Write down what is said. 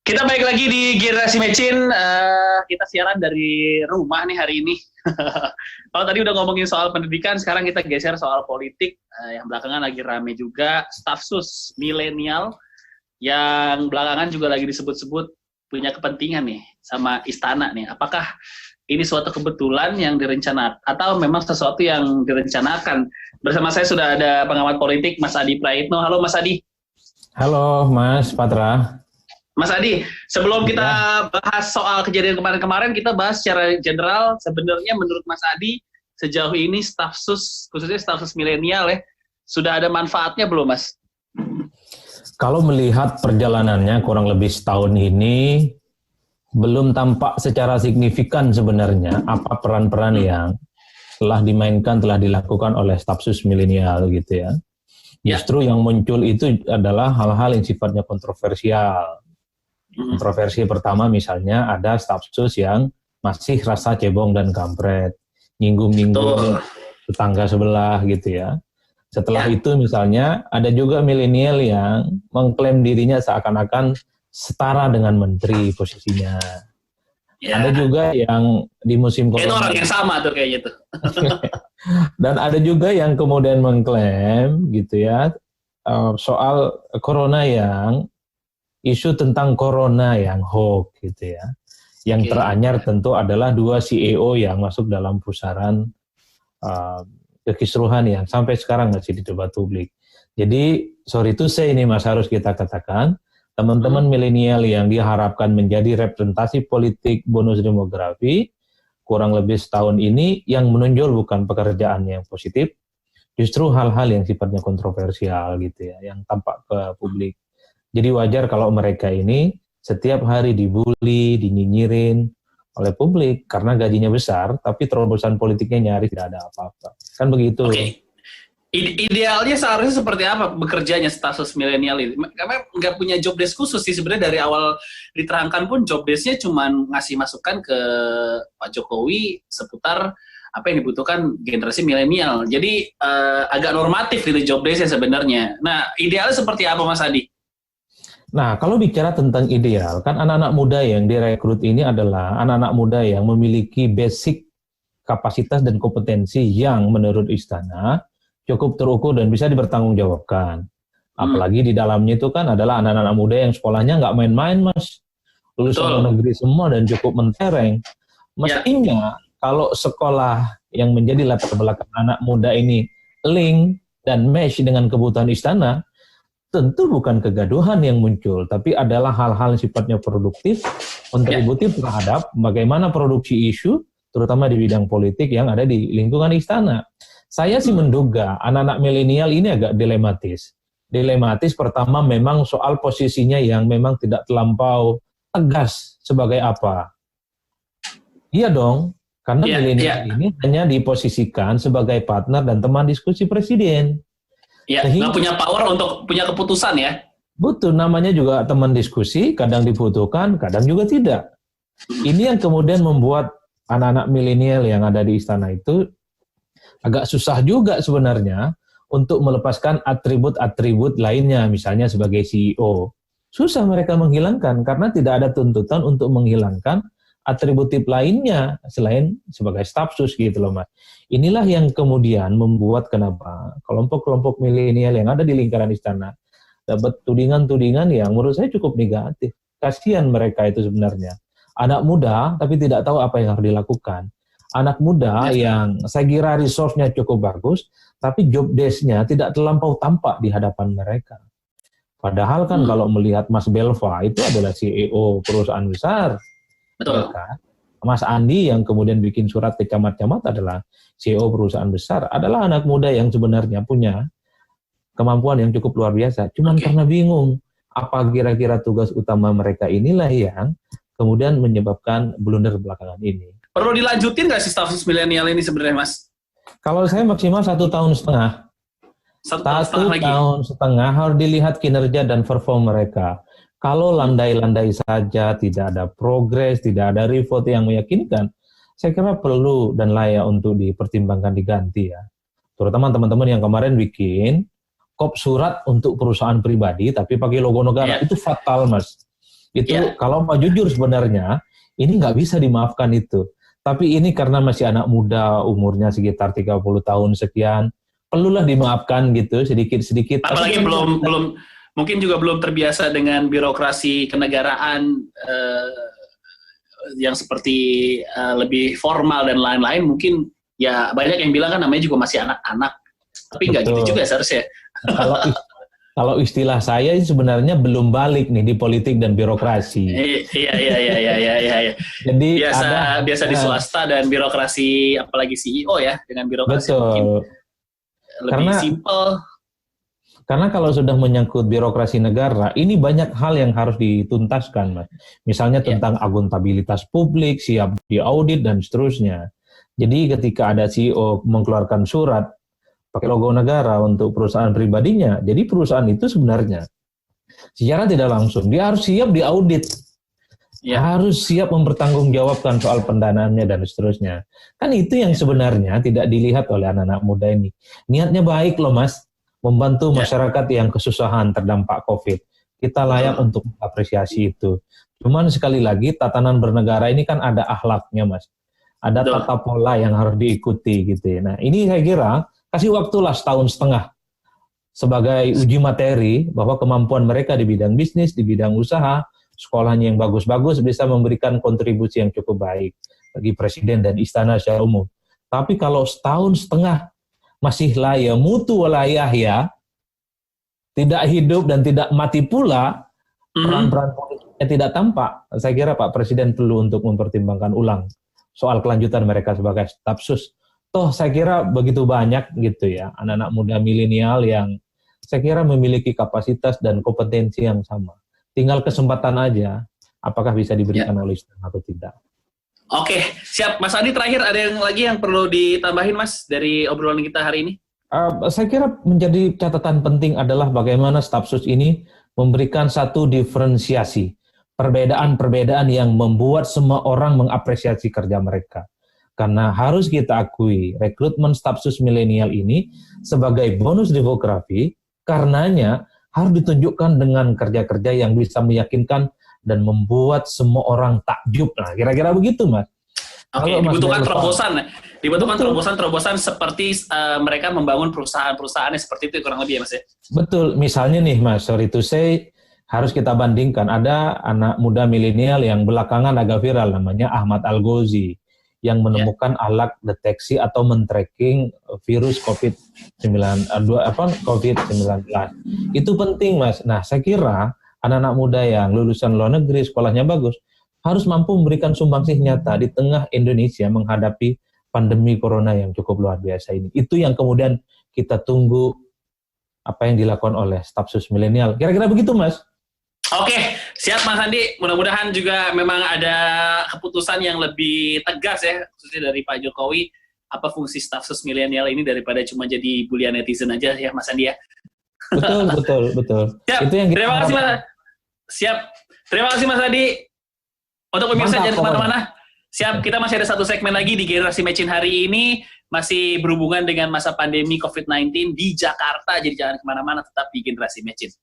Kita balik lagi di Generasi Mecin. Kita siaran dari rumah nih hari ini. Kalau tadi udah ngomongin soal pendidikan, sekarang kita geser soal politik. Yang belakangan lagi rame juga, stafsus milenial yang belakangan juga lagi disebut-sebut punya kepentingan nih sama istana nih. Apakah ini suatu kebetulan yang direncanakan atau memang sesuatu yang direncanakan? Bersama saya sudah ada pengamat politik Mas Adi Praitno. Halo Mas Adi. Halo Mas Patra. Mas Adi, sebelum kita bahas soal kejadian kemarin-kemarin, kita bahas secara general sebenarnya menurut Mas Adi sejauh ini stafsus, khususnya stafsus milenial ya, sudah ada manfaatnya belum Mas? Kalau melihat perjalanannya kurang lebih setahun ini, belum tampak secara signifikan sebenarnya apa peran-peran yang telah dimainkan, telah dilakukan oleh stafsus milenial gitu ya. Justru yang muncul itu adalah hal-hal yang sifatnya kontroversial. Kontroversi pertama misalnya ada stafsus yang masih rasa cebong dan kampret, nyinggung-nyinggung tetangga sebelah gitu ya. Setelah itu misalnya ada juga milenial yang mengklaim dirinya seakan-akan setara dengan menteri posisinya. Ada juga yang di musim corona. Itu orang yang sama tuh kayaknya tuh. Dan ada juga yang kemudian mengklaim gitu ya soal corona yang isu tentang corona yang hoax gitu ya. Yang teranyar tentu adalah 2 CEO yang masuk dalam pusaran kekisruhan yang sampai sekarang masih di debat publik. Jadi sorry to say ini Mas, harus kita katakan teman-teman milenial yang diharapkan menjadi representasi politik bonus demografi kurang lebih setahun ini yang menonjol bukan pekerjaan yang positif, justru hal-hal yang sifatnya kontroversial gitu ya, yang tampak ke publik. Jadi wajar kalau mereka ini setiap hari dibully, dinyinyirin oleh publik karena gajinya besar, tapi terobosan politiknya nyaris tidak ada apa-apa. Kan begitu. Oke. Idealnya seharusnya seperti apa bekerjanya stafsus milenial ini? Karena nggak punya job desk khusus sih sebenarnya, dari awal diterangkan pun job desk-nya cuma ngasih masukan ke Pak Jokowi seputar apa yang dibutuhkan generasi milenial. Jadi agak normatif gitu job desk-nya sebenarnya. Nah, idealnya seperti apa Mas Adi? Nah, kalau bicara tentang ideal, kan anak-anak muda yang direkrut ini adalah anak-anak muda yang memiliki basic kapasitas dan kompetensi yang menurut istana cukup terukur dan bisa dipertanggungjawabkan. Apalagi di dalamnya itu kan adalah anak-anak muda yang sekolahnya nggak main-main, Mas. Lulusan luar negeri semua dan cukup mentereng. Mestinya kalau sekolah yang menjadi latar belakang anak muda ini link dan match dengan kebutuhan istana, tentu bukan kegaduhan yang muncul, tapi adalah hal-hal yang sifatnya produktif, kontributif terhadap bagaimana produksi isu, terutama di bidang politik yang ada di lingkungan istana. Saya sih menduga anak-anak milenial ini agak dilematis. Dilematis pertama memang soal posisinya yang memang tidak terlampau tegas sebagai apa. Iya dong, karena milenial ini hanya diposisikan sebagai partner dan teman diskusi presiden. Ya, nggak punya power untuk punya keputusan ya. Betul, namanya juga teman diskusi, kadang dibutuhkan, kadang juga tidak. Ini yang kemudian membuat anak-anak milenial yang ada di istana itu agak susah juga sebenarnya untuk melepaskan atribut-atribut lainnya, misalnya sebagai CEO. Susah mereka menghilangkan karena tidak ada tuntutan untuk menghilangkan atributif lainnya selain sebagai stafsus gitu loh Mas. Inilah yang kemudian membuat kenapa kelompok-kelompok milenial yang ada di lingkaran istana dapat tudingan-tudingan yang menurut saya cukup negatif. Kasihan mereka itu sebenarnya. Anak muda tapi tidak tahu apa yang harus dilakukan. Anak muda yang saya kira resource-nya cukup bagus, tapi job desk-nya tidak terlampau tampak di hadapan mereka. Padahal kan kalau melihat Mas Belva itu adalah CEO perusahaan besar. Betul. Mas Andi yang kemudian bikin surat ke camat-camat adalah CEO perusahaan besar, adalah anak muda yang sebenarnya punya kemampuan yang cukup luar biasa. Cuman karena bingung, apa kira-kira tugas utama mereka inilah yang kemudian menyebabkan blunder belakangan ini. Perlu dilanjutin nggak sih stafsus milenial ini sebenarnya Mas? Kalau saya maksimal 1 tahun setengah. 1 tahun setengah harus dilihat kinerja dan perform mereka. Kalau landai-landai saja, tidak ada progres, tidak ada report yang meyakinkan, saya kira perlu dan layak untuk dipertimbangkan diganti ya. Terutama teman-teman yang kemarin bikin kop surat untuk perusahaan pribadi, tapi pakai logo negara, itu fatal Mas. Itu Ya. kalau mau jujur sebenarnya, ini nggak bisa dimaafkan itu. Tapi ini karena masih anak muda, umurnya sekitar 30 tahun sekian, perlulah dimaafkan gitu, sedikit-sedikit. Tapi Apalagi kalau belum mungkin juga belum terbiasa dengan birokrasi kenegaraan yang seperti lebih formal dan lain-lain, mungkin ya banyak yang bilang kan namanya juga masih anak-anak. Tapi nggak gitu betul. juga seharusnya. Kalau kalau istilah saya ini sebenarnya belum balik nih di politik dan birokrasi. Iya. Jadi Biasa di swasta dan birokrasi, apalagi CEO ya, dengan birokrasi mungkin betul. lebih Karena simple. Karena kalau sudah menyangkut birokrasi negara, ini banyak hal yang harus dituntaskan, Mas. Misalnya Ya, tentang akuntabilitas publik, siap diaudit, dan seterusnya. Jadi ketika ada CEO mengeluarkan surat pakai logo negara untuk perusahaan pribadinya, jadi perusahaan itu sebenarnya secara tidak langsung, dia harus siap diaudit, ya, harus siap mempertanggungjawabkan soal pendanaannya, dan seterusnya. Kan itu yang sebenarnya tidak dilihat oleh anak-anak muda ini. Niatnya baik loh, Mas, membantu ya. masyarakat yang kesusahan terdampak COVID. Kita layak Betul. untuk mengapresiasi itu. Cuman sekali lagi, tatanan bernegara ini kan ada akhlaknya, Mas. Ada Betul. tata pola yang harus diikuti gitu ya. Nah, ini saya kira kasih waktulah setahun setengah sebagai uji materi bahwa kemampuan mereka di bidang bisnis, di bidang usaha, sekolahnya yang bagus-bagus bisa memberikan kontribusi yang cukup baik bagi presiden dan istana secara umum. Tapi kalau setahun setengah masih laya mutu walayah ya, tidak hidup dan tidak mati pula, peran-peran politiknya tidak tampak, saya kira Pak Presiden perlu untuk mempertimbangkan ulang soal kelanjutan mereka sebagai staf sus. Toh saya kira begitu banyak gitu ya, anak-anak muda milenial yang saya kira memiliki kapasitas dan kompetensi yang sama. Tinggal kesempatan aja, apakah bisa diberikan oleh istana atau tidak. Oke, siap. Mas Adi, terakhir ada yang lagi yang perlu ditambahin, Mas, dari obrolan kita hari ini? Saya kira menjadi catatan penting adalah bagaimana staf sus ini memberikan satu diferensiasi, perbedaan-perbedaan yang membuat semua orang mengapresiasi kerja mereka. Karena harus kita akui, rekrutmen staf sus milenial ini sebagai bonus demografi, karenanya harus ditunjukkan dengan kerja-kerja yang bisa meyakinkan dan membuat semua orang takjub. Nah, kira-kira begitu, Mas. Oke, Kalau Mas dibutuhkan Delva- terobosan. Dibutuhkan Betul. terobosan seperti mereka membangun perusahaan-perusahaannya seperti itu kurang lebih ya, Mas ya. Betul, misalnya nih Mas, sorry to say, harus kita bandingkan. Ada anak muda milenial yang belakangan agak viral, namanya Ahmad Al-Ghozi, yang menemukan alat deteksi atau men-tracking virus COVID-19. Itu penting, Mas. Nah, saya kira anak-anak muda yang lulusan luar negeri, sekolahnya bagus, harus mampu memberikan sumbangsih nyata di tengah Indonesia menghadapi pandemi corona yang cukup luar biasa ini. Itu yang kemudian kita tunggu apa yang dilakukan oleh staf sus milenial. Kira-kira begitu, Mas. Oke, siap Mas Andi. Mudah-mudahan juga memang ada keputusan yang lebih tegas ya, khususnya dari Pak Jokowi, apa fungsi staf sus milenial ini daripada cuma jadi bulian netizen aja ya, Mas Andi ya. Betul. Siap. Itu yang kita Terima kasih, Mas. Siap. Terima kasih, Mas Adi. Untuk pemirsa Mantap, jangan kemana-mana. Siap, kita masih ada satu segmen lagi di Generasi Mecin hari ini, masih berhubungan dengan masa pandemi COVID-19 di Jakarta, jadi jangan kemana-mana, tetap di Generasi Mecin.